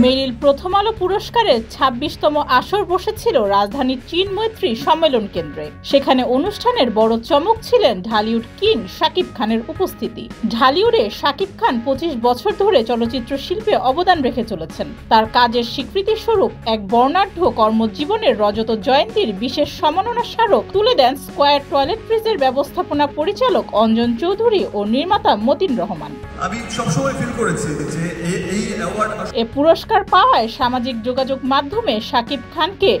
মেরিল প্রথম আলো পুরস্কারের ২৬তম আসর বসেছিল রাজধানীর চীন মৈত্রী সম্মেলন কেন্দ্রে। সেখানে অনুষ্ঠানের বড় চমক ছিলেন ঢালিউড কিং শাকিব খানের উপস্থিতি। ঢালিউডে শাকিব খান ২৫ বছর ধরে চলচ্চিত্র শিল্পে অবদান রেখে চলেছেন। তার কাজের স্বীকৃতি স্বরূপ এক বর্ণাঢ্য কর্মজীবনের রজত জয়ন্তীর বিশেষ সম্মাননা স্মারক তুলে দেন স্কয়ার টয়লেট্রিজের ব্যবস্থাপনা পরিচালক অঞ্জন চৌধুরী ও নির্মাতা মতিন রহমান। আমি সবসময় ফিল করেছি যে এই অ্যাওয়ার্ড পুরস্কার পাওয়ায় সামাজিক যোগাযোগ মাধ্যমে শাকিব খানকে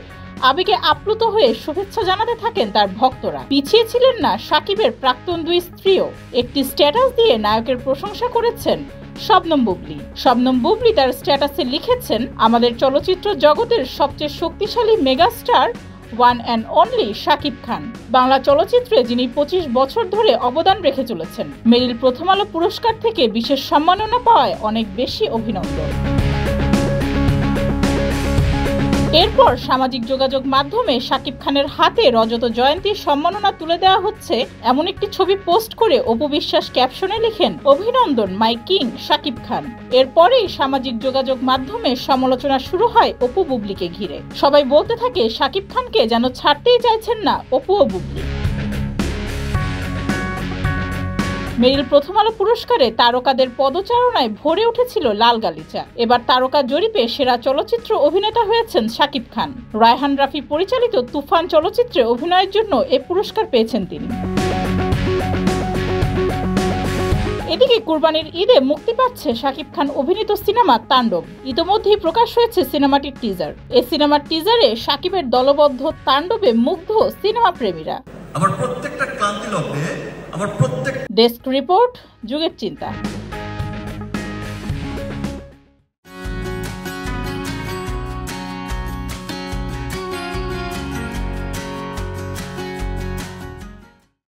আবেগে আপ্লুত হয়ে শুভেচ্ছা জানাতে থাকেন তার ভক্তরা। পিছিয়ে ছিলেন না শাকিবের প্রাক্তন দুই স্ত্রীও। একটি স্ট্যাটাস দিয়ে নায়কের প্রশংসা করেছেন শবনম বুবলি। শবনম বুবলি তার স্ট্যাটাসে লিখেছেন, আমাদের চলচ্চিত্র জগতের সবচেয়ে শক্তিশালী megastar one and only Shakib Khan, Bangla চলচ্চিত্রে যিনি ২৫ বছর ধরে অবদান রেখে চলেছেন। মেরিল প্রথম আলো পুরস্কার থেকে বিশেষ সম্মাননা পাওয়ায় অনেক বেশি অভিনন্দন। এরপর সামাজিক যোগাযোগ মাধ্যমে শাকিব খানের হাতে রজত জয়ন্তীর সম্মাননা তুলে দেওয়া হচ্ছে এমন একটি ছবি পোস্ট করে অপু বিশ্বাস ক্যাপশনে লিখেন, অভিনন্দন মাই কিং শাকিব খান। এরপরেই সামাজিক যোগাযোগ মাধ্যমে সমালোচনা শুরু হয় অপু বুবলিকে ঘিরে। সবাই বলতে থাকে শাকিব খানকে যেন ছাড়তেই চাইছেন না অপু ও বুবলি। মেরিল প্রথম আলো পুরস্কারে তারকাদের পদচারণায় ভরে উঠেছিল লাল গালিচা। এবার তারকা জরিপে সেরা চলচ্চিত্র অভিনেতা হয়েছেন শাকিব খান। রায়হান রাফি পরিচালিত তুফান চলচ্চিত্রে অভিনয়ের জন্য এ পুরস্কার পেয়েছেন তিনি। এদিকে কুরবানির ঈদে মুক্তি পাচ্ছে শাকিব খান অভিনীত সিনেমা তাণ্ডব। ইতোমধ্যেই প্রকাশ হয়েছে সিনেমাটির টিজার। এই সিনেমার টিজারে শাকিবের দলবদ্ধ তাণ্ডবে মুগ্ধ সিনেমা প্রেমীরা। আমার প্রত্যেকটা ক্লান্তি লগ্নে ডেস্ক রিপোর্ট, যুগের চিন্তা।